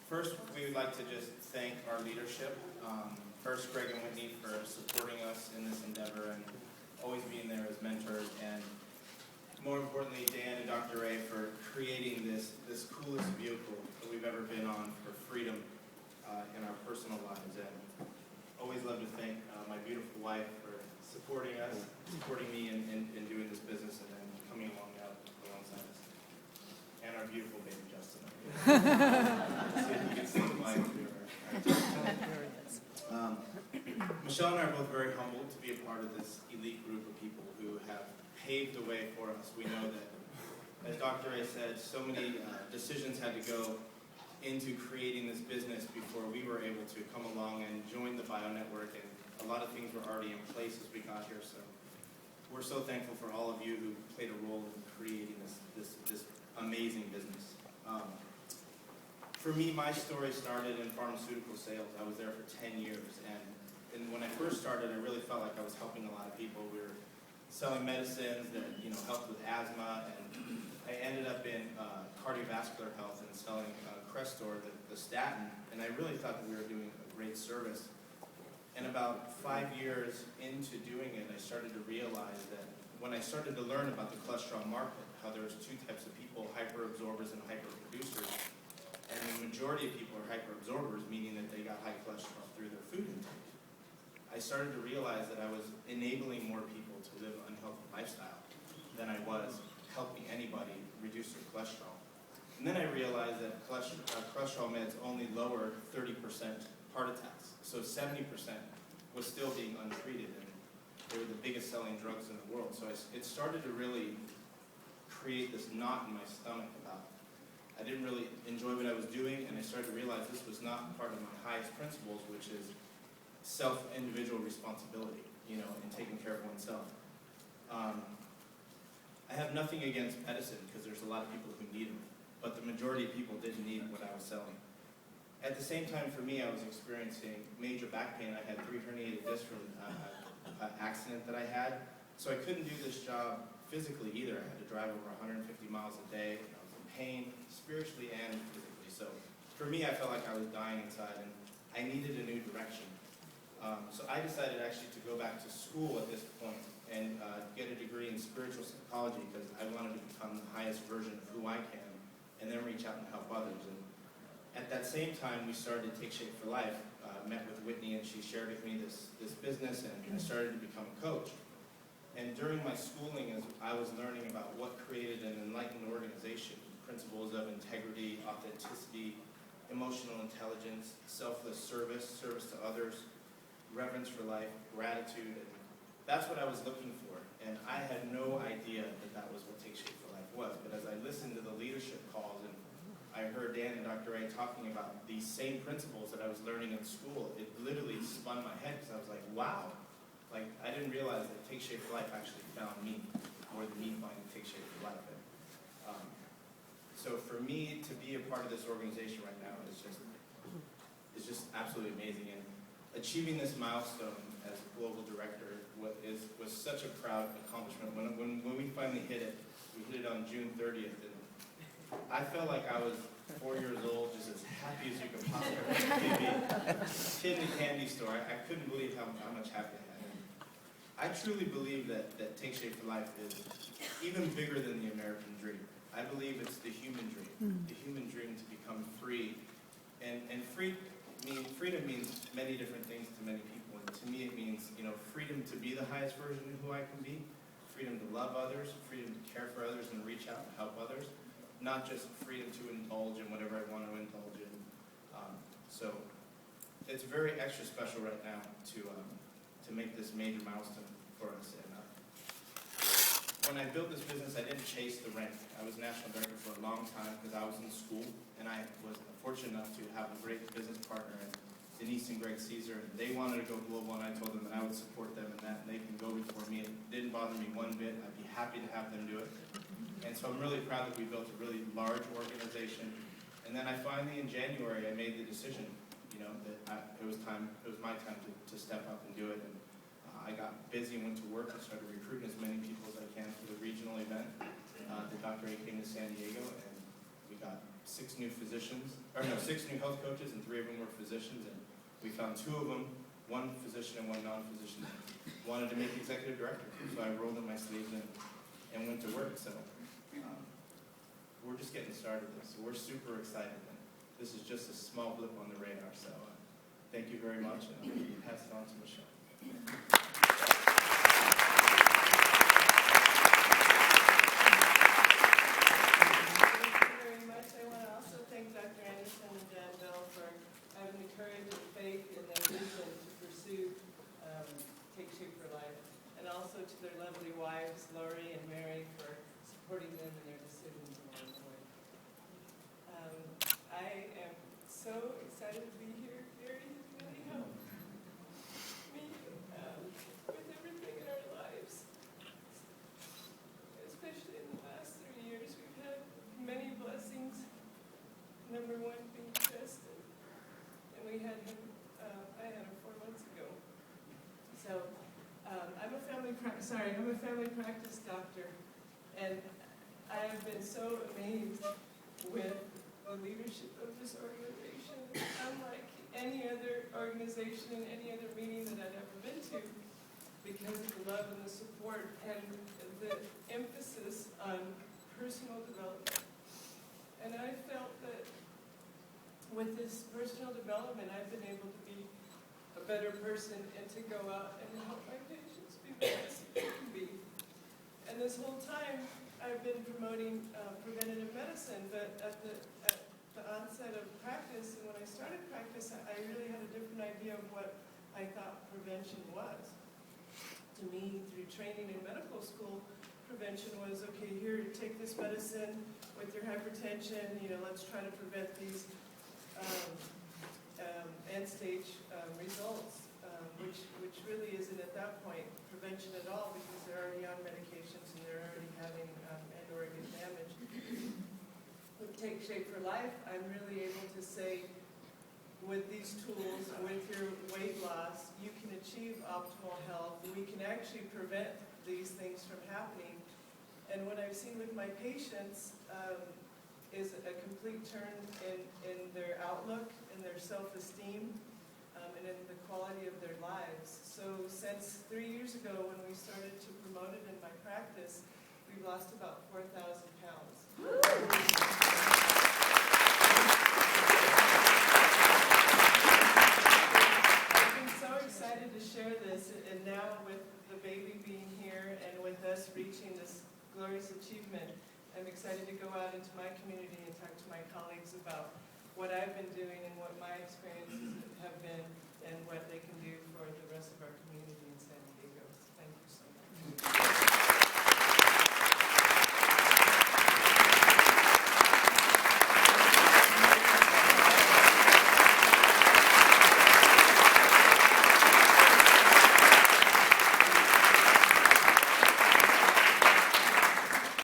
First, we would like to just thank our leadership. First, Greg and Whitney for supporting us in this endeavor and always being there as mentors. And more importantly, Dan and Dr. Ray for creating this coolest vehicle that we've ever been on for freedom in our personal lives. And always love to thank my beautiful wife for supporting us, supporting me in doing this business, and then coming alongside us. And our beautiful baby, Justin. See if we can see the mic through her. Michelle and I are both very humbled to be a part of this elite group of people who have paved the way for us. We know that, as Dr. A said, so many decisions had to go into creating this business before we were able to come along and join the Bio Network, and a lot of things were already in place as we got here. So we're so thankful for all of you who played a role in creating this amazing business. For me, my story started in pharmaceutical sales. I was there for 10 years, and when I first started, I really felt like I was helping a lot of people. We were selling medicines that helped with asthma, and I ended up in cardiovascular health and selling Crestor, the statin, and I really thought that we were doing a great service. And about 5 years into doing it, I started to realize that when I started to learn about the cholesterol market, how there was two types of people, hyperabsorbers and hyperproducers. And the majority of people are hyperabsorbers, meaning that they got high cholesterol through their food intake. I started to realize that I was enabling more people to live an unhealthy lifestyle than I was helping anybody reduce their cholesterol. And then I realized that cholesterol meds only lower 30% heart attacks. So 70% was still being untreated, and they were the biggest selling drugs in the world. So it started to really create this knot in my stomach about I didn't really enjoy what I was doing, and I started to realize this was not part of my highest principles, which is individual responsibility, and taking care of oneself. I have nothing against medicine, because there's a lot of people who need them, but the majority of people didn't need what I was selling. At the same time, for me, I was experiencing major back pain. I had 3 herniated discs from an accident that I had, so I couldn't do this job physically either. I had to drive over 150 miles a day. I was in pain, spiritually and physically. So for me, I felt like I was dying inside, and I needed a new direction. So I decided actually to go back to school at this point and get a degree in spiritual psychology, because I wanted to become the highest version of who I can, and then reach out and help others. And at that same time, we started Take Shape for Life. Met with Whitney, and she shared with me this business, and I started to become a coach. And during my schooling, as I was learning about what created an enlightened organization, principles of integrity, authenticity, emotional intelligence, selfless service to others, reverence for life, gratitude, and that's what I was looking for. And I had no idea that was what Take Shape for Life was. But as I listened to the leadership calls, and I heard Dan and Dr. A talking about these same principles that I was learning in school, it literally spun my head, because I was like, wow. Like, I didn't realize that Take Shape for Life actually found me, more than me finding Take Shape for Life. So for me to be a part of this organization right now is just absolutely amazing. And achieving this milestone as global director was such a proud accomplishment. When we finally hit it, we hit it on June 30th, and I felt like I was 4 years old, just as happy as you could possibly be. Kid in a candy store. I couldn't believe how much happy I had. I truly believe that Take Shape for Life is even bigger than the American dream. I believe it's the human dream, the human dream to become free. And freedom means many different things to many people. And to me, it means freedom to be the highest version of who I can be, freedom to love others, freedom to care for others and reach out and help others, not just freedom to indulge in whatever I want to indulge in. So it's very extra special right now to make this major milestone for us. And when I built this business, I didn't chase the rank. I was national director for a long time because I was in school, and I was fortunate enough to have a great business partner, Denise and Greg Caesar. They wanted to go global, and I told them that I would support them in that, and they can go before me. It didn't bother me one bit. I'd be happy to have them do it. And so I'm really proud that we built a really large organization. And then I finally, in January, I made the decision, that it was my time to step up and do it. And I got busy and went to work and started recruiting as many people as I can for the regional event. The Dr. A came to San Diego, and we got six new health coaches, and 3 of them were physicians, and we found 2 of them, one physician and one non-physician, wanted to make executive director. So I rolled up my sleeves and went to work. So we're just getting started. So we're super excited. And this is just a small blip on the radar. So thank you very much, and I'll pass it on to Michelle. To their lovely wives, Lori and Mary, for supporting them in their decisions along the way. I am so excited to be here. Gary has really helped me with everything in our lives, especially in the last 3 years. We've had many blessings, number one being Justin, and we had him, I had him 4 months ago. So I'm a family practice doctor, and I have been so amazed with the leadership of this organization. Unlike any other organization and any other meeting that I've ever been to, because of the love and the support and the emphasis on personal development. And I felt that with this personal development, I've been able to be a better person and to go out and help my patients be the best they can be. And this whole time, I've been promoting preventative medicine, but at the onset of practice, and when I started practice, I really had a different idea of what I thought prevention was. To me, through training in medical school, prevention was, okay, here, take this medicine with your hypertension, let's try to prevent these end-stage results, which really isn't at that point prevention at all, because they're already on medications and they're already having end-organ damage. With Take Shape for Life, I'm really able to say, with these tools, with your weight loss, you can achieve optimal health. We can actually prevent these things from happening. And what I've seen with my patients is a complete turn in their outlook, in their self-esteem, and in the quality of their lives. So since 3 years ago, when we started to promote it in my practice, we've lost about 4,000 pounds. I've been so excited to share this, and now with the baby being here and with us reaching this glorious achievement, I'm excited to go out into my community and talk to my colleagues about what I've been doing and what my experiences have been and what they can